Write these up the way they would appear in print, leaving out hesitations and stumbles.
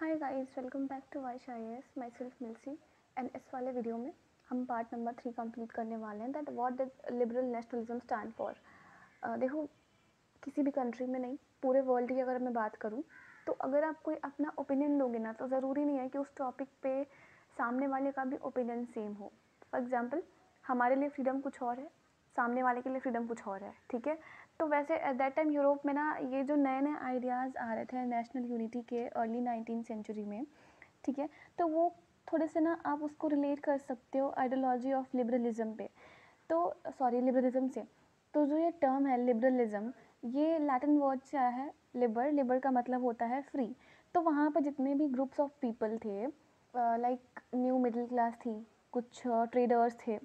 Hi guys, welcome back to wise I S. Myself Milsi. And इस वाले video में हम पार्ट नंबर 3 कंप्लीट करने वाले हैं, that what did liberal nationalism stand for. देखो, किसी भी कंट्री में नहीं, पूरे वर्ल्ड की अगर मैं बात करूँ तो अगर आप कोई अपना ओपिनियन दोगे ना, तो ज़रूरी नहीं है कि उस टॉपिक पे सामने वाले का भी ओपिनियन सेम हो। फॉर एग्ज़ाम्पल, हमारे लिए फ्रीडम कुछ और है, सामने वाले के लिए फ्रीडम कुछ और है, ठीक है। तो वैसे एट दैट टाइम यूरोप में ना, ये जो नए नए आइडियाज़ आ रहे थे नेशनल यूनिटी के अर्ली 19 सेंचुरी में, ठीक है, तो वो थोड़े से ना आप उसको रिलेट कर सकते हो आइडियोलॉजी ऑफ लिबरलिज्म पे। तो सॉरी, लिबरलिज्म से। तो जो ये टर्म है लिबरलिज्म, ये लैटिन वर्ड से आया है। लिबर, लिबर का मतलब होता है फ्री। तो वहाँ पर जितने भी ग्रुप्स ऑफ पीपल थे, लाइक न्यू मिडिल क्लास थी, कुछ ट्रेडर्स थे,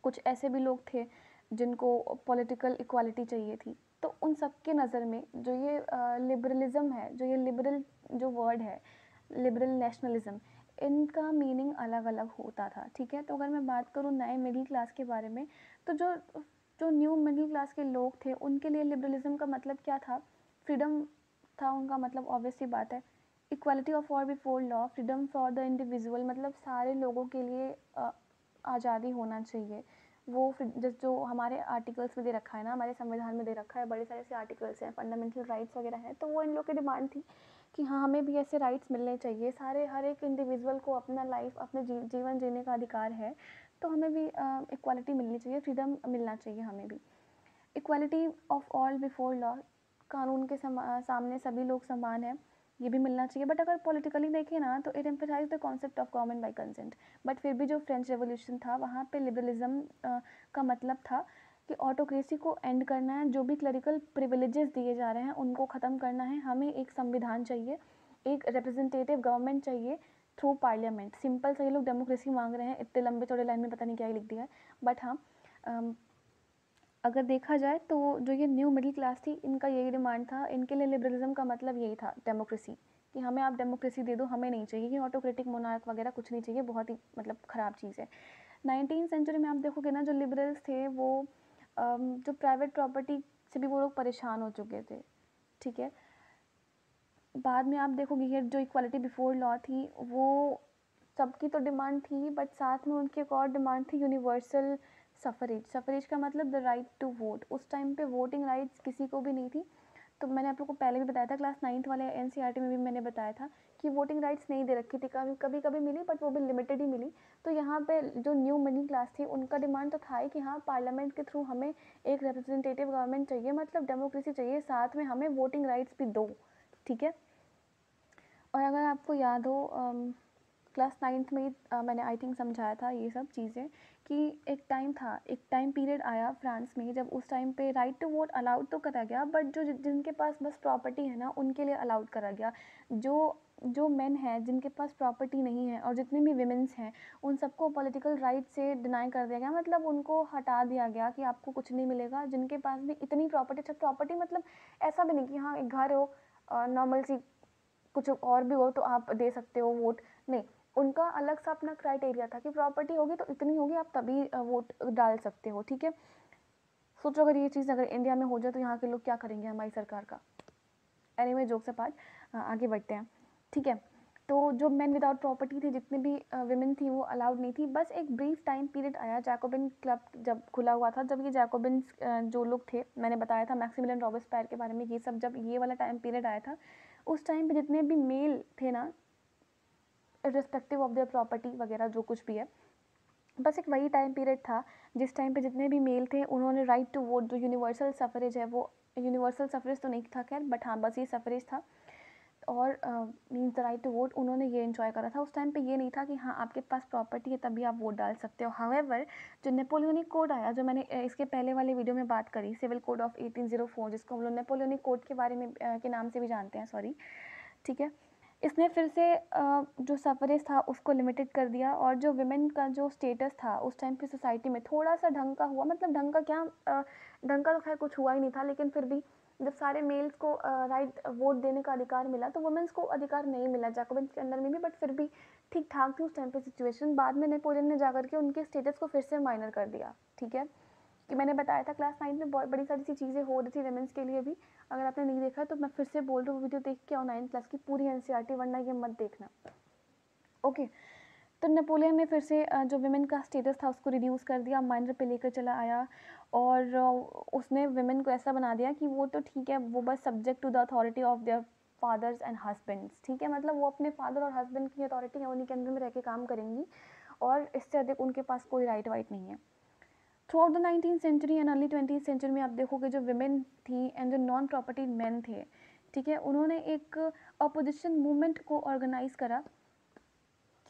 कुछ ऐसे भी लोग थे जिनको पॉलिटिकल इक्वालिटी चाहिए थी। तो उन सब के नज़र में जो ये लिबरलिज्म है, जो ये लिबरल जो वर्ड है, लिबरल नेशनलिज्म, इनका मीनिंग अलग अलग होता था, ठीक है। तो अगर मैं बात करूँ नए मिडिल क्लास के बारे में, तो जो जो न्यू मिडिल क्लास के लोग थे उनके लिए लिबरलिज्म का मतलब क्या था? फ्रीडम था उनका मतलब, ऑब्वियस सी बात है। Equality of all before law, freedom for the individual, मतलब सारे लोगों के लिए आज़ादी होना चाहिए। वो जिस जो हमारे आर्टिकल्स में दे रखा है ना, हमारे संविधान में दे रखा है, बड़े सारे ऐसे आर्टिकल्स हैं, फंडामेंटल राइट्स वगैरह हैं, तो वो इन लोग की डिमांड थी कि हाँ, हमें भी ऐसे राइट्स मिलने चाहिए। सारे हर एक इंडिविजुअल को अपना लाइफ, अपने जीवन जीने का अधिकार है, तो हमें भी इक्वालिटी मिलनी चाहिए, फ्रीडम मिलना चाहिए हमें भी। Equality of all before law, कानून के सामने सभी लोग समान हैं, ये भी मिलना चाहिए। बट अगर पॉलिटिकली देखें ना, तो it emphasise the concept of government by consent. But फिर भी जो फ्रेंच रेवोल्यूशन था, वहाँ पे लिबरलिज्म का मतलब था कि ऑटोक्रेसी को एंड करना है, जो भी क्लरिकल प्रिविलेजेस दिए जा रहे हैं उनको ख़त्म करना है, हमें एक संविधान चाहिए, एक रिप्रेजेंटेटिव गवर्नमेंट चाहिए थ्रू पार्लियामेंट। सिंपल से ये लोग डेमोक्रेसी मांग रहे हैं, इतने लंबे चौड़े लाइन में पता नहीं क्या लिख दिया है। बट हाँ, अगर देखा जाए तो जो ये न्यू मिडिल क्लास थी, इनका यही डिमांड था। इनके लिए लिबरलिज्म का मतलब यही था, डेमोक्रेसी, कि हमें आप डेमोक्रेसी दे दो, हमें नहीं चाहिए कि ऑटोक्रेटिक मोनार्क वगैरह कुछ नहीं चाहिए, बहुत ही मतलब ख़राब चीज़ है। 19 सेंचुरी में आप देखोगे ना, जो लिबरल्स थे वो जो प्राइवेट प्रॉपर्टी से भी वो लोग परेशान हो चुके थे, ठीक है। बाद में आप देखोगे ये जो इक्वालिटी बिफोर लॉ थी, वो सबकी तो डिमांड थी, बट साथ में उनकी एक और डिमांड थी, यूनिवर्सल सफरेज। सफरेज का मतलब द राइट टू वोट। उस टाइम पे वोटिंग राइट्स किसी को भी नहीं थी। तो मैंने आप लोग को पहले भी बताया था, क्लास 9th वाले एनसीईआरटी में भी मैंने बताया था कि वोटिंग राइट्स नहीं दे रखी थी, कभी कभी मिली, बट वो भी लिमिटेड ही मिली। तो यहाँ पे जो न्यू मिडिल क्लास थी, उनका डिमांड तो था ही कि हाँ, पार्लियामेंट के थ्रू हमें एक रिप्रेजेंटेटिव गवर्नमेंट चाहिए, मतलब डेमोक्रेसी चाहिए, साथ में हमें वोटिंग राइट्स भी दो, ठीक है। और अगर आपको याद हो, क्लास 9th में ही मैंने आई थिंक समझाया था ये सब चीज़ें, कि एक टाइम था, एक टाइम पीरियड आया फ्रांस में, जब उस टाइम पे राइट टू वोट अलाउड तो करा गया, बट जो जिनके पास बस प्रॉपर्टी है ना, उनके लिए अलाउड करा गया। जो जो मेन हैं जिनके पास प्रॉपर्टी नहीं है, और जितने भी विमेंस हैं, उन सबको पॉलिटिकल राइट से डिनाई कर दिया गया, मतलब उनको हटा दिया गया कि आपको कुछ नहीं मिलेगा। जिनके पास भी इतनी प्रॉपर्टी, अच्छा प्रॉपर्टी मतलब ऐसा भी नहीं कि हाँ एक घर हो, नॉर्मल सी, कुछ और भी हो तो आप दे सकते हो वोट, नहीं। उनका अलग सा अपना क्राइटेरिया था कि प्रॉपर्टी होगी तो इतनी होगी, आप तभी वोट डाल सकते हो, ठीक है। सोचो अगर ये चीज़ अगर इंडिया में हो जाए तो यहाँ के लोग क्या करेंगे हमारी सरकार का। एनीवे, जोक से पार्ट, आगे बढ़ते हैं, ठीक है। तो जो मैन विदाउट प्रॉपर्टी थे, जितने भी विमेन थी, वो अलाउड नहीं थी। बस एक ब्रीफ टाइम पीरियड आया, जैकोबिन क्लब जब खुला हुआ था, जब ये जैकोबिन जो लोग थे, मैंने बताया था मैक्सिमिलियन रॉबेस्पियर के बारे में, ये सब जब ये वाला टाइम पीरियड आया था, उस टाइम पे जितने भी मेल थे ना, रिस्पेक्टिव ऑफ देयर प्रॉपर्टी वगैरह जो कुछ भी है, बस एक वही टाइम पीरियड था जिस टाइम पे जितने भी मेल थे, उन्होंने राइट टू वोट, जो यूनिवर्सल सफरेज है, वो यूनिवर्सल सफरेज तो नहीं था खैर, बट हाँ बस ये सफरेज था, और means the right to vote, उन्होंने ये इन्जॉय करा था। उस टाइम पे ये नहीं था कि हाँ आपके पास प्रॉपर्टी है तभी आप वोट डाल सकते हो। हाउएवर, जो नेपोलियनिक कोड आया, जो मैंने इसके पहले वाले वीडियो में बात करी, सिविल कोड ऑफ 1804, जिसको हम लोग नेपोलियनिक कोड के बारे में के नाम से भी जानते हैं, सॉरी, ठीक है। इसने फिर से जो सफरेज था उसको लिमिटेड कर दिया, और जो विमेन का जो स्टेटस था उस टाइम पे सोसाइटी में थोड़ा सा ढंग का हुआ, मतलब ढंग का क्या, ढंग का तो खैर कुछ हुआ ही नहीं था, लेकिन फिर भी जब सारे मेल्स को राइट वोट देने का अधिकार मिला, तो वुमेन्स को अधिकार नहीं मिला जैकोबिन्स के अंडर में भी, बट फिर भी ठीक ठाक थी उस टाइम पे सिचुएशन। बाद में नेपोलियन ने जाकर के उनके स्टेटस को फिर से माइनर कर दिया, ठीक है। कि मैंने बताया था क्लास 9 में बहुत बड़ी सारी सी चीज़ें हो रही थी वेमेंस के लिए भी। अगर आपने नहीं देखा तो मैं फिर से बोल रही हूँ, वीडियो देख के आओ 9th क्लास की पूरी एनसीईआरटी, वरना ये मत देखना। ओके, तो नेपोलियन ने फिर से जो विमेन का स्टेटस था उसको रिड्यूस कर दिया, माइनर पे लेकर चला आया, और उसने विमेन को ऐसा बना दिया कि वो तो ठीक है, वो बस subject to the authority of their fathers and husbands, ठीक है, मतलब वो अपने फादर और हस्बैंड की अथॉरिटी है, उन्हीं के अंदर में रह के काम करेंगी, और इससे अधिक उनके पास कोई राइट वाइट नहीं है। Throughout the 19th century and early 20th century में आप देखोगे जो विमेन थी एंड जो नॉन प्रॉपर्टी मैन थे, ठीक है, उन्होंने एक अपोजिशन मूवमेंट को ऑर्गेनाइज करा।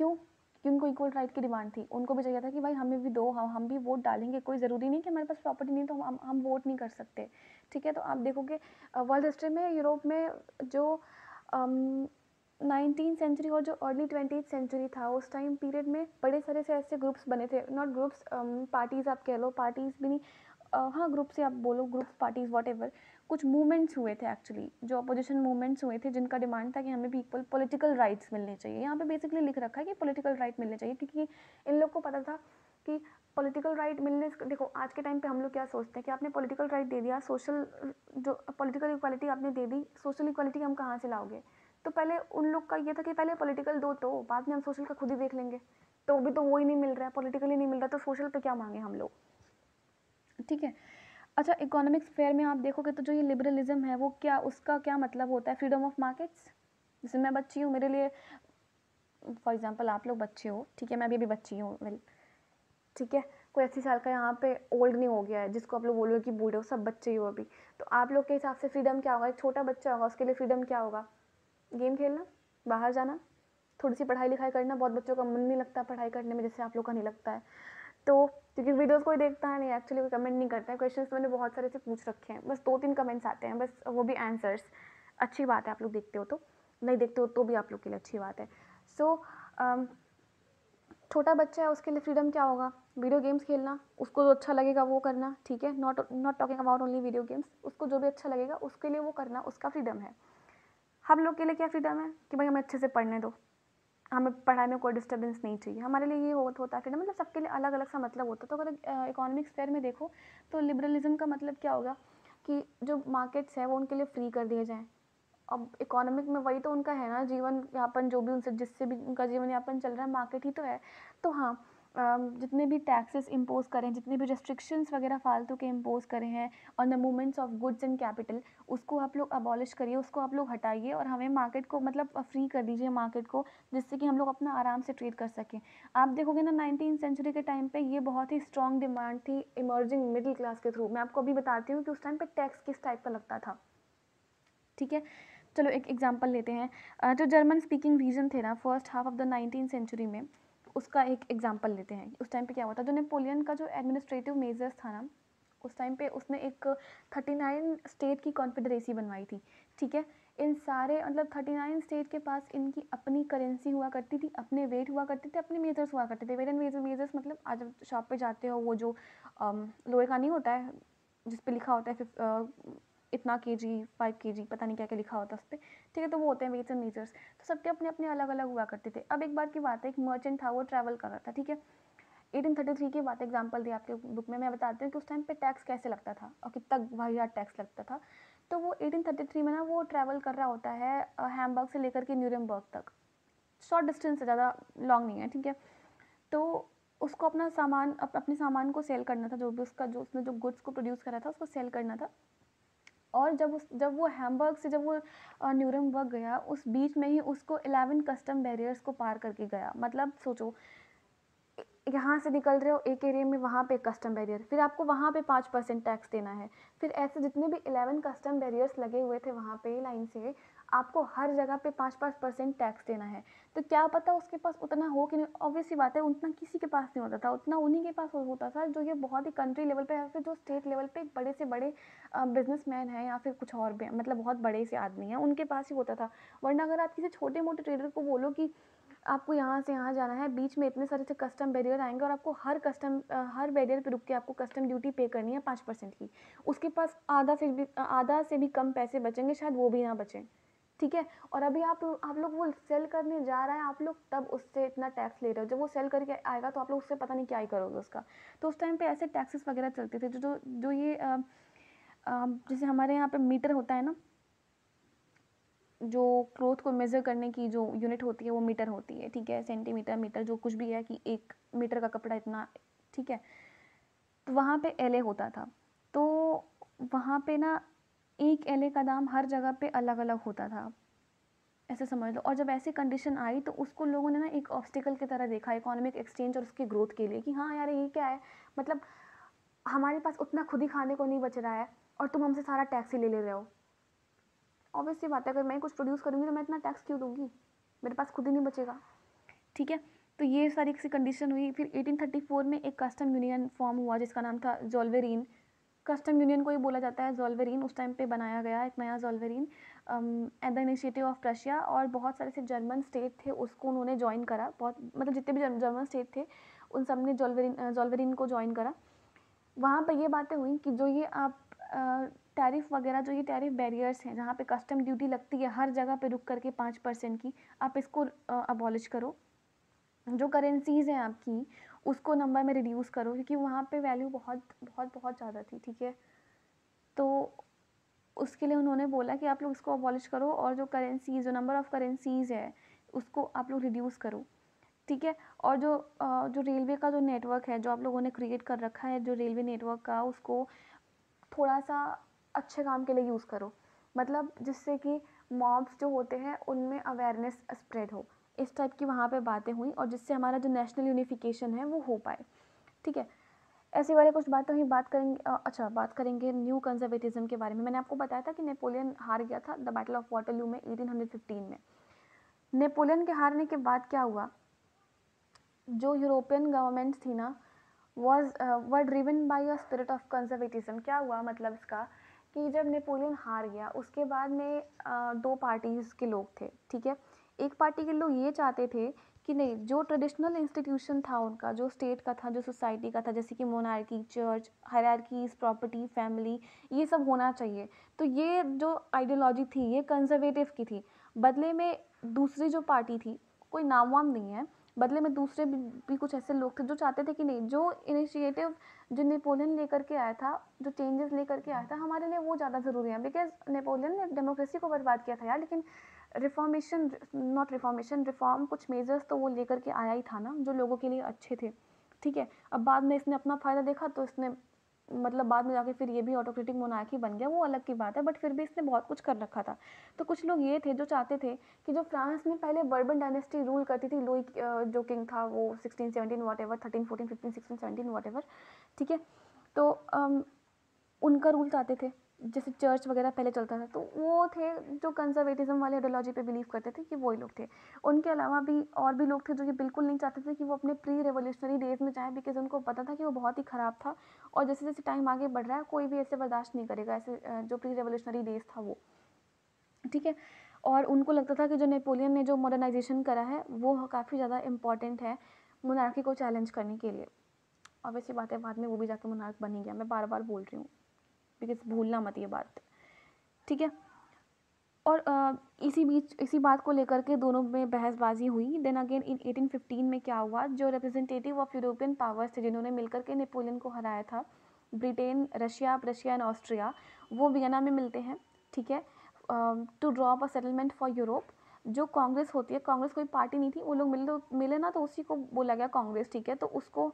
क्यों? कि उनको इक्वल राइट की डिमांड थी, उनको भी चाहिए था कि भाई हमें भी दो, हम भी वोट डालेंगे, कोई ज़रूरी नहीं कि हमारे पास प्रॉपर्टी नहीं तो हम वोट नहीं कर सकते, ठीक है। तो आप देखोगे वर्ल्ड हिस्ट्री में यूरोप में जो 19th सेंचुरी और जो अर्ली 20th सेंचुरी था, उस टाइम पीरियड में बड़े सारे से ऐसे ग्रुप्स बने थे, नॉट ग्रुप्स, पार्टीज़ आप कह लो, पार्टीज़ भी नहीं, हाँ ग्रुप से आप बोलो, ग्रुप्स, पार्टीज़, वॉट एवर, कुछ मूवमेंट्स हुए थे एक्चुअली, जो अपोजिशन मूवमेंट्स हुए थे, जिनका डिमांड था कि हमें भी इक्वल पॉलिटिकल राइट्स मिलने चाहिए। यहाँ पे बेसिकली लिख रखा है कि पॉलिटिकल राइट मिलने चाहिए, क्योंकि इन लोग को पता था कि पॉलिटिकल राइट मिलने, देखो आज के टाइम पे हम लोग क्या सोचते हैं कि आपने पॉलिटिकल राइट दे दिया, सोशल जो पॉलिटिकल इक्वालिटी आपने दे दी, सोशल इक्वालिटी हम कहाँ से लाओगे? तो पहले उन लोग का ये था कि पहले पॉलिटिकल दो, तो बाद में हम सोशल का खुद ही देख लेंगे। तो अभी तो वो ही नहीं मिल रहा है, पॉलिटिकली नहीं मिल रहा, तो सोशल पे क्या मांगे हम लोग, ठीक है। अच्छा, इकोनॉमिक स्फेयर में आप देखोगे तो जो ये लिबरलिज्म है वो क्या, उसका क्या मतलब होता है? Freedom of markets. जैसे मैं बच्ची हूँ, मेरे लिए फॉर एग्जांपल आप लोग बच्चे हो, ठीक है, मैं अभी बच्ची हूँ, वेल ठीक है, कोई 80 साल का यहाँ पे ओल्ड नहीं हो गया है जिसको आप लोग बोलोगे कि बूढ़े हो, सब बच्चे ही हो अभी। तो आप लोग के हिसाब से फ्रीडम क्या होगा? एक छोटा बच्चा होगा, उसके लिए फ्रीडम क्या होगा? गेम खेलना, बाहर जाना, थोड़ी सी पढ़ाई लिखाई करना। बहुत बच्चों का मन नहीं लगता पढ़ाई करने में, जैसे आप लोग का नहीं लगता है, तो क्योंकि वीडियोस कोई देखता है नहीं, एक्चुअली कोई कमेंट नहीं करता है। क्वेश्चंस मैंने बहुत सारे से पूछ रखे हैं, बस 2-3 कमेंट्स आते हैं बस, वो भी आंसर्स। अच्छी बात है, आप लोग देखते हो, तो नहीं देखते हो तो भी आप लोग के लिए अच्छी बात है। सो छोटा बच्चा है, उसके लिए फ्रीडम क्या होगा? वीडियो गेम्स खेलना, उसको जो अच्छा लगेगा वो करना, ठीक है, not talking about only video games, उसको जो भी अच्छा लगेगा उसके लिए वो करना, उसका फ्रीडम है। हम लोग के लिए क्या फ्रीडम है कि भाई हमें अच्छे से पढ़ने दो, हमें पढ़ाई में कोई डिस्टर्बेंस नहीं चाहिए, हमारे लिए ये होता है फ्रीडम। मतलब सबके लिए अलग अलग सा मतलब होता है। तो अगर इकोनॉमिक स्फेयर में देखो तो लिबरलिज्म का मतलब क्या होगा कि जो मार्केट्स है वो उनके लिए फ्री कर दिए जाएँ। अब इकोनॉमिक में वही तो उनका है ना, जीवन यापन, जो भी उनसे जिससे भी उनका जीवन यापन चल रहा है, मार्केट ही तो है। तो हाँ, जितने भी टैक्सेस इम्पोज करें, जितने भी रेस्ट्रिक्शंस वगैरह फालतू के इम्पोज करे हैं on the movements of goods and capital, उसको आप लोग अबॉलिश करिए, उसको आप लोग हटाइए, और हमें मार्केट को मतलब फ्री कर दीजिए मार्केट को, जिससे कि हम लोग अपना आराम से ट्रेड कर सकें। आप देखोगे ना 19th सेंचुरी के टाइम पे ये बहुत ही स्ट्रॉन्ग डिमांड थी इमर्जिंग मिडिल क्लास के थ्रू। मैं आपको अभी बताती हूँ कि उस टाइम पे टैक्स किस टाइप का लगता था, ठीक है। चलो एक एग्जांपल लेते हैं, जो जर्मन स्पीकिंग रीजन थे ना first half of the 19th century में, उसका एक एग्जांपल लेते हैं। उस टाइम पे क्या हुआ था, जो नेपोलियन का जो एडमिनिस्ट्रेटिव मेजर्स था ना, उस टाइम पे उसने एक 39 स्टेट की कॉन्फेडरेसी बनवाई थी, ठीक है। इन सारे मतलब 39 स्टेट के पास इनकी अपनी करेंसी हुआ करती थी, अपने वेट हुआ करते थे, अपने मेजर्स हुआ करते थे। वेट एंड मेजर्स मतलब आज जब शॉप पे जाते हो, वो जो लोहे का नहीं होता है जिस पे लिखा होता है इतना केजी, 5 केजी, पता नहीं क्या क्या लिखा होता है उस पर, ठीक है। तो वो होते हैं वेट्स एंड मेजर्स। तो सबके अपने अपने अलग अलग हुआ करते थे। अब एक बार की बात है, एक मर्चेंट था, वो ट्रैवल कर रहा था, ठीक है। 1833 की बात एग्जांपल दी आपके बुक में, मैं बताती हूँ कि उस टाइम पे टैक्स कैसे लगता था और कितना वाहियात टैक्स लगता था। तो वो 1833 में ना वो ट्रैवल कर रहा होता है हैम्बर्ग से लेकर के न्यूरेमबर्ग तक, शॉर्ट डिस्टेंस है, ज़्यादा लॉन्ग नहीं है, ठीक है। तो उसको अपना सामान अपने सामान को सेल करना था, जो भी उसका जो उसने जो गुड्स को प्रोड्यूस करा था उसको सेल करना था। और जब वो हैम्बर्ग से जब वो न्यूरमबर्ग गया, उस बीच में ही उसको 11 कस्टम बैरियर्स को पार करके गया। मतलब सोचो, यहाँ से निकल रहे हो एक एरिया में, वहाँ पे कस्टम बैरियर, फिर आपको वहाँ पे 5% टैक्स देना है, फिर ऐसे जितने भी 11 कस्टम बैरियर्स लगे हुए थे वहाँ पे लाइन से, आपको हर जगह पे 5-5% टैक्स देना है। तो क्या पता उसके पास उतना हो कि नहीं, ऑब्वियसली बात है उतना किसी के पास नहीं होता था, उतना उन्हीं के पास होता था जो ये बहुत ही कंट्री लेवल पे या फिर जो स्टेट लेवल पे बड़े से बड़े बिजनेसमैन हैं या फिर कुछ और भी मतलब बहुत बड़े से आदमी हैं, उनके पास ही होता था। वरना अगर आप किसी छोटे मोटे ट्रेडर को बोलो कि आपको यहाँ से यहाँ जाना है, बीच में इतने सारे से कस्टम बैरियर आएंगे और आपको हर बैरियर पे रुक के आपको कस्टम ड्यूटी पे करनी है 5% की, उसके पास आधा से भी कम पैसे बचेंगे, शायद वो भी ना बचें, ठीक है। और अभी आप लोग वो सेल करने जा रहा है, आप लोग तब उससे इतना टैक्स ले रहे हो, जब वो सेल करके आएगा तो आप लोग उससे पता नहीं क्या ही करोगे उसका। तो उस टाइम पे ऐसे टैक्सेस वगैरह चलते थे। जो ये जैसे हमारे यहाँ पे मीटर होता है ना, जो क्लोथ को मेज़र करने की जो यूनिट होती है वो मीटर होती है, ठीक है, सेंटीमीटर मीटर जो कुछ भी है कि 1 मीटर का कपड़ा इतना, ठीक है। तो वहाँ पे एलए होता था, तो वहाँ पे ना 1 एलए का दाम हर जगह पे अलग अलग होता था, ऐसे समझ लो। और जब ऐसी कंडीशन आई तो उसको लोगों ने ना एक ऑब्स्टिकल की तरह देखा इकोनॉमिक एक्सचेंज और उसकी ग्रोथ के लिए, कि हाँ यार ये क्या है, मतलब हमारे पास उतना खुद ही खाने को नहीं बच रहा है और तुम हमसे सारा टैक्स ही ले रहे हो। ऑब्वियसली बात है, अगर मैं कुछ प्रोड्यूस करूँगी तो मैं इतना टैक्स क्यों दूंगी, मेरे पास खुद ही नहीं बचेगा, ठीक है। तो ये सारी सी कंडीशन हुई। फिर 1834 में एक कस्टम यूनियन फॉर्म हुआ जिसका नाम था जोल्वेरिन। कस्टम यूनियन को ही बोला जाता है जोल्वेरिन, उस टाइम पे बनाया गया एक नया Zollverein at the initiative of Russia. और बहुत सारे से जर्मन स्टेट थे उसको उन्होंने ज्वाइन करा, बहुत मतलब जितने भी जर्मन स्टेट थे उन सब ने जोल्वेरिन को ज्वाइन करा। वहाँ पर ये बातें हुई कि जो ये आप टैरिफ वगैरह, जो ये टैरिफ बैरियर्स हैं जहाँ पे कस्टम ड्यूटी लगती है हर जगह पे रुक करके 5% की, आप इसको अबॉलिश करो। जो करेंसीज़ हैं आपकी उसको नंबर में रिड्यूस करो, क्योंकि वहाँ पे वैल्यू बहुत बहुत बहुत ज़्यादा थी, ठीक है। तो उसके लिए उन्होंने बोला कि आप लोग इसको अबॉलिश करो और जो करेंसीज, जो नंबर ऑफ़ करेंसीज़ है उसको आप लोग रिड्यूस करो, ठीक है। और जो रेलवे का जो नेटवर्क है जो आप लोगों ने क्रिएट कर रखा है, जो रेलवे नेटवर्क का, उसको थोड़ा सा अच्छे काम के लिए यूज़ करो, मतलब जिससे कि मॉब्स जो होते हैं उनमें अवेयरनेस स्प्रेड हो, इस टाइप की वहाँ पे बातें हुई, और जिससे हमारा जो नेशनल यूनिफिकेशन है वो हो पाए, ठीक है। ऐसी वाले कुछ बातें हुई। बात करेंगे अच्छा, बात करेंगे न्यू कंजर्वेटिज्म के बारे में। मैंने आपको बताया था कि नेपोलियन हार गया था द बैटल ऑफ वाटरलू में 1815 में। नेपोलियन के हारने के बाद क्या हुआ, जो यूरोपियन गवर्नमेंट थी ना वर driven by a spirit of conservatism. क्या हुआ मतलब इसका, कि जब नेपोलियन हार गया उसके बाद में दो पार्टीज़ के लोग थे, ठीक है। एक पार्टी के लोग ये चाहते थे कि नहीं, जो ट्रेडिशनल इंस्टीट्यूशन था उनका, जो स्टेट का था, जो सोसाइटी का था, जैसे कि monarchy, church, hierarchies, property, family, ये सब होना चाहिए। तो ये जो आइडियोलॉजी थी ये कंजर्वेटिव की थी। बदले में दूसरी जो पार्टी थी, कोई नाम वाम नहीं है, बदले में दूसरे भी कुछ ऐसे लोग थे जो चाहते थे कि नहीं, जो इनिशिएटिव जो नेपोलियन लेकर के आया था, जो चेंजेस लेकर के आया था, हमारे लिए वो ज़्यादा ज़रूरी है। बिकॉज नेपोलियन ने डेमोक्रेसी को बर्बाद किया था यार, लेकिन रिफॉर्म कुछ मेजर्स तो वो लेकर के आया ही था ना जो लोगों के लिए अच्छे थे, ठीक है। अब बाद में इसने अपना फ़ायदा देखा तो इसने मतलब बाद में जाके फिर ये भी ऑटोक्रेटिक मोनार्की बन गया, वो अलग की बात है, बट फिर भी इसने बहुत कुछ कर रखा था। तो कुछ लोग ये थे जो चाहते थे कि जो फ्रांस में पहले बर्बन डायनेस्टी रूल करती थी, लुई जो किंग था वो 1617 वॉट एवर, 13 14 15 16 17 वॉट एवर, ठीक है। तो उनका रूल चाहते थे, जैसे चर्च वगैरह पहले चलता था, तो वो थे जो कंजर्वेटिज्म वाले आइडियोलॉजी पे बिलीव करते थे, कि वही लोग थे। उनके अलावा भी और भी लोग थे जो ये बिल्कुल नहीं चाहते थे कि वो अपने प्री रेवोल्यूशनरी डेज में जाए, बिकॉज उनको पता था कि वो बहुत ही ख़राब था, और जैसे जैसे टाइम आगे बढ़ रहा है कोई भी ऐसे बर्दाश्त नहीं करेगा ऐसे जो प्री रेवोल्यूशनरी डेज था वो, ठीक है। और उनको लगता था कि जो नेपोलियन ने जो मॉडर्नाइजेशन करा है वो काफ़ी ज़्यादा इम्पॉर्टेंट है मोनार्की को चैलेंज करने के लिए। और वैसी बात है, बाद में वो भी जाके मोनार्क बन ही गया, मैं बार बार बोल रही हूँ, बिकॉज भूलना मत ये बात, ठीक है। और इसी बात को लेकर के दोनों में बहसबाजी हुई। देन अगेन इन 1815 में क्या हुआ, जो रिप्रेजेंटेटिव ऑफ यूरोपियन पावर्स थे जिन्होंने मिलकर के नेपोलियन को हराया था, ब्रिटेन, रशिया एंड ऑस्ट्रिया, वो वियना में मिलते हैं, ठीक है, to draw up a settlement for Europe. जो कांग्रेस होती है, कांग्रेस कोई पार्टी नहीं थी, वो लोग मिले ना, तो उसी को बोला गया कांग्रेस, ठीक है। तो उसको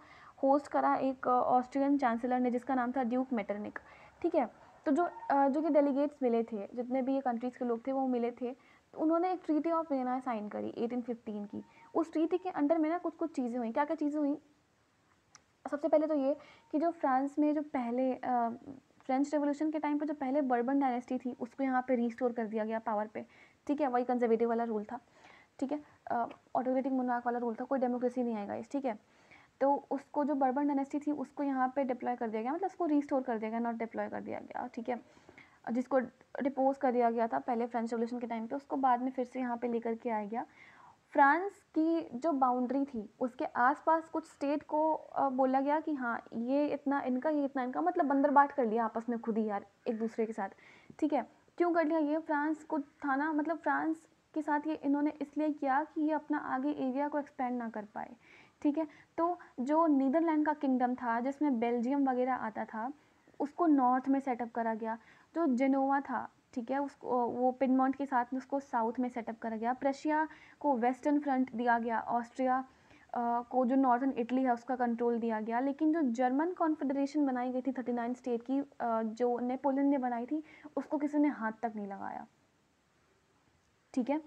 होस्ट करा एक ऑस्ट्रियन चांसलर ने जिसका नाम था ड्यूक मेटरनिक, ठीक है। तो जो कि डेलीगेट्स मिले थे, जितने भी ये कंट्रीज़ के लोग थे वो मिले थे, तो उन्होंने एक ट्रीटी ऑफ वियना साइन करी 1815 की। उस ट्रीटी के अंडर में ना कुछ कुछ चीज़ें हुई। क्या क्या चीज़ें हुई, सबसे पहले तो ये कि जो फ्रांस में जो पहले फ्रेंच रेवोल्यूशन के टाइम पे जो पहले बर्बन डायनेस्टी थी उसको यहाँ पे रिस्टोर कर दिया गया पावर पे, ठीक है। वही कंजर्वेटिव वाला रूल था, ठीक है, ऑटोक्रेटिक मोनार्क वाला रूल था, कोई डेमोक्रेसी नहीं आएगा इस, ठीक है। तो उसको जो बर्बन डायनेस्टी थी उसको यहाँ पे डिप्लॉय कर दिया गया, मतलब उसको रिस्टोर कर दिया गया, नॉट डिप्लॉय कर दिया गया, ठीक है। जिसको डिपोज कर दिया गया था पहले फ्रेंच रेवोल्यूशन के टाइम पे, उसको बाद में फिर से यहाँ पे लेकर के आया गया। फ्रांस की जो बाउंड्री थी उसके आसपास कुछ स्टेट को बोला गया कि हाँ ये इतना इनका, ये इतना इनका, मतलब बंदरबाट कर लिया आपस में खुद ही यार एक दूसरे के साथ, ठीक है। क्यों कर लिया ये? फ्रांस को था ना, मतलब फ्रांस के साथ ये इन्होंने इसलिए किया कि ये अपना आगे एरिया को एक्सपेंड ना कर पाए, ठीक है। तो जो नीदरलैंड का किंगडम था जिसमें बेल्जियम वगैरह आता था, उसको नॉर्थ में सेटअप करा गया। जो जेनोवा था, ठीक है, उसको वो पिडमॉन्ट के साथ में उसको साउथ में सेटअप करा गया। प्रशिया को वेस्टर्न फ्रंट दिया गया, ऑस्ट्रिया को जो नॉर्थन इटली है उसका कंट्रोल दिया गया। लेकिन जो जर्मन कॉन्फेडरेशन बनाई गई थी 39 स्टेट की, जो नेपोलियन ने बनाई थी, उसको किसी ने हाथ तक नहीं लगाया, ठीक है।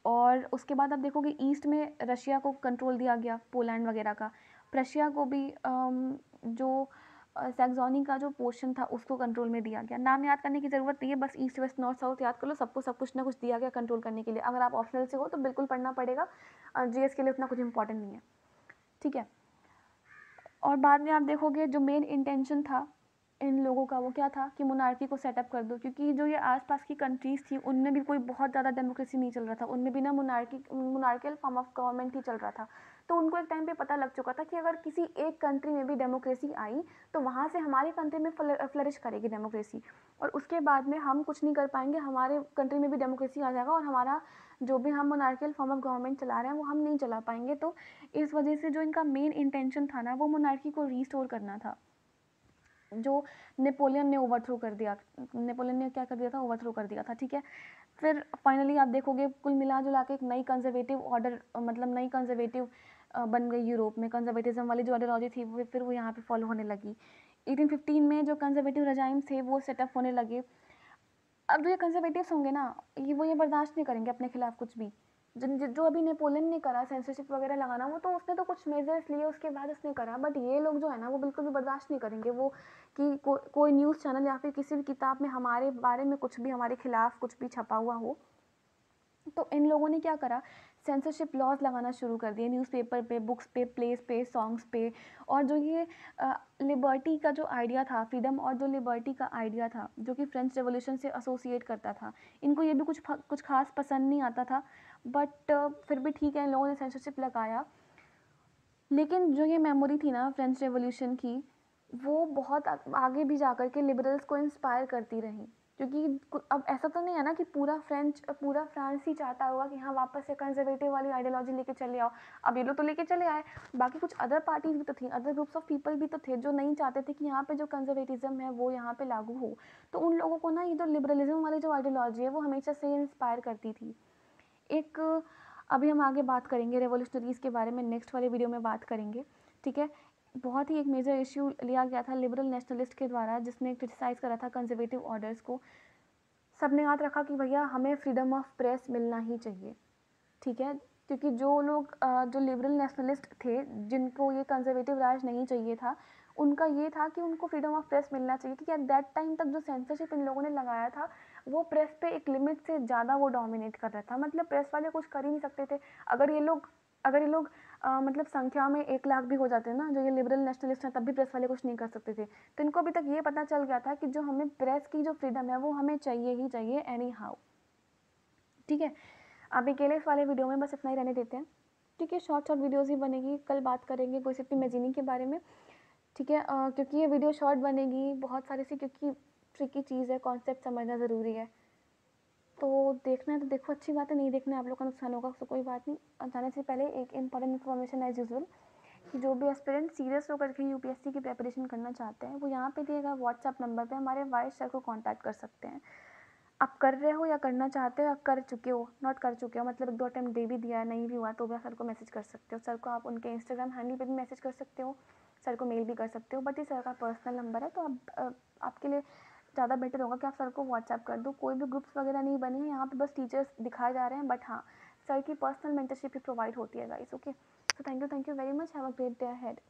और उसके बाद आप देखोगे ईस्ट में रशिया को कंट्रोल दिया गया, पोलैंड वगैरह का। प्रशिया को भी जो सैक्सोनी का जो पोर्शन था उसको कंट्रोल में दिया गया। नाम याद करने की ज़रूरत नहीं है, बस ईस्ट वेस्ट नॉर्थ साउथ याद कर लो, सबको सब कुछ ना कुछ दिया गया कंट्रोल करने के लिए। अगर आप ऑप्शनल से हो तो बिल्कुल पढ़ना पड़ेगा, जीएस के लिए उतना कुछ इंपॉर्टेंट नहीं है, ठीक है। और बाद में आप देखोगे जो मेन इंटेंशन था इन लोगों का वो क्या था कि मोनार्की को सेटअप कर दो, क्योंकि जो ये आसपास की कंट्रीज़ थी उनमें भी कोई बहुत ज़्यादा डेमोक्रेसी नहीं चल रहा था, उनमें भी ना मोनार्कियल फॉर्म ऑफ गवर्नमेंट ही चल रहा था। तो उनको एक टाइम पे पता लग चुका था कि अगर किसी एक कंट्री में भी डेमोक्रेसी आई तो वहाँ से हमारी कंट्री में फ्लरिश करेगी डेमोक्रेसी, और उसके बाद में हम कुछ नहीं कर पाएंगे, हमारे कंट्री में भी डेमोक्रेसी आ जाएगा और हमारा जो भी हम मोनार्कियल फॉर्म ऑफ गवर्नमेंट चला रहे हैं वो हम नहीं चला पाएंगे। तो इस वजह से जो इनका मेन इंटेंशन था ना वो मोनार्की को रीस्टोर करना था, जो नेपोलियन ने ओवरथ्रो कर दिया। नेपोलियन ने क्या कर दिया था? ओवरथ्रो कर दिया था, ठीक है। फिर फाइनली आप देखोगे कुल मिला जुला के एक नई कंजर्वेटिव ऑर्डर, मतलब नई कंजर्वेटिव बन गई यूरोप में। कंजर्वेटिज्म वाली जो आइडियोलॉजी थी वो फिर वो यहाँ पे फॉलो होने लगी। 1815 में जो कंजर्वेटिव रजाइम थे वो सेटअप होने लगे। अब जो ये कंजर्वेटिव्स होंगे ना, ये बर्दाश्त नहीं करेंगे अपने खिलाफ कुछ भी। जो अभी नेपोलियन ने करा सेंसरशिप वगैरह लगाना, वो तो उसने तो कुछ मेजर्स लिए उसके बाद उसने करा, बट ये लोग जो है ना वो बिल्कुल भी बर्दाश्त नहीं करेंगे वो कि कोई न्यूज़ चैनल या फिर किसी भी किताब में हमारे बारे में कुछ भी, हमारे खिलाफ कुछ भी छपा हुआ हो। तो इन लोगों ने क्या करा, सेंसरशिप लॉज लगाना शुरू कर दिए न्यूज़पेपर पे, बुक्स पे, प्लेस पे, सॉन्ग्स पे। और जो ये लिबर्टी का जो आइडिया था, फ्रीडम और जो लिबर्टी का आइडिया था जो कि फ्रेंच रेवोल्यूशन से एसोसिएट करता था, इनको ये भी कुछ खास पसंद नहीं आता था, बट फिर भी ठीक है इन लोगों ने सेंसरशिप लगाया। लेकिन जो ये मेमोरी थी ना फ्रेंच रेवोल्यूशन की, वो बहुत आगे भी जाकर के लिबरल्स को इंस्पायर करती रही, क्योंकि अब ऐसा तो नहीं है ना कि पूरा फ्रांस ही चाहता होगा कि हाँ वापस से कंजर्वेटिव वाली आइडियोलॉजी लेके चले आओ। अब ये लोग तो लेके चले आए, बाकी कुछ अदर पार्टीज भी तो थी, अदर ग्रुप्स ऑफ पीपल भी तो थे जो नहीं चाहते थे कि यहाँ पे जो कंजर्वेटिज्म है वो यहाँ पे लागू हो। तो उन लोगों को ना ये जो लिबरलिज्म वाली जो आइडियोलॉजी है वो हमेशा से इंस्पायर करती थी। एक अभी हम आगे बात करेंगे रेवोल्यूशनरीज के बारे में, नेक्स्ट वाले वीडियो में बात करेंगे, ठीक है। बहुत ही एक मेजर इशू लिया गया था लिबरल नेशनलिस्ट के द्वारा, जिसने क्रिटिसाइज़ करा था कंजर्वेटिव ऑर्डर्स को। सबने याद रखा कि भैया हमें फ्रीडम ऑफ प्रेस मिलना ही चाहिए, ठीक है। क्योंकि जो लोग जो लिबरल नेशनलिस्ट थे जिनको ये कंजर्वेटिव राज नहीं चाहिए था, उनका ये था कि उनको फ्रीडम ऑफ प्रेस मिलना चाहिए, क्योंकि एट दैट टाइम तक जो सेंसरशिप इन लोगों ने लगाया था वो प्रेस पे एक लिमिट से ज़्यादा वो डोमिनेट कर रहा था। मतलब प्रेस वाले कुछ कर ही नहीं सकते थे। अगर ये लोग मतलब संख्या में 1 लाख भी हो जाते ना जो ये लिबरल नेशनलिस्ट हैं, तब भी प्रेस वाले कुछ नहीं कर सकते थे। तो इनको अभी तक ये पता चल गया था कि जो हमें प्रेस की जो फ्रीडम है वो हमें चाहिए ही चाहिए एनी हाउ, ठीक है। अभी के लिए इस वाले वीडियो में बस इतना ही रहने देते हैं, ठीक है। शॉर्ट वीडियोस ही बनेगी, कल बात करेंगे गोसिप मैगजीन के बारे में, ठीक है। क्योंकि ये वीडियो शॉर्ट बनेगी बहुत सारी सी, क्योंकि ट्रिकी चीज़ है, कॉन्सेप्ट समझना ज़रूरी है। तो देखना है तो देखो, अच्छी बात है, नहीं देखना है आप लोग का नुकसान होगा, तो कोई बात नहीं। जाने से पहले एक इंपॉर्टेंट इन्फॉर्मेशन एज यूजुअल, कि जो भी एस्पिरेंट सीरियस होकर के यूपीएससी की प्रिपरेशन करना चाहते हैं वो यहाँ पे दिएगा व्हाट्सअप नंबर पे हमारे वाइस सर को कांटेक्ट कर सकते हैं। आप कर रहे हो या करना चाहते हो या कर चुके हो, नॉट कर चुके हो मतलब 2 अटेम्प्ट दे भी दिया है, नहीं भी हुआ तो भी सर को मैसेज कर सकते हो। सर को आप उनके इंस्टाग्राम हैंडल पे भी मैसेज कर सकते हो, सर को मेल भी कर सकते हो, बट ये सर का पर्सनल नंबर है, तो आपके लिए ज़्यादा बेटर होगा कि आप सर को व्हाट्सएप कर दो। कोई भी ग्रुप्स वगैरह नहीं बने हैं यहाँ पे, बस टीचर्स दिखाए जा रहे हैं, बट हाँ सर की पर्सनल मेंटरशिप भी प्रोवाइड होती है guys, okay. So thank you very much, have a great day ahead.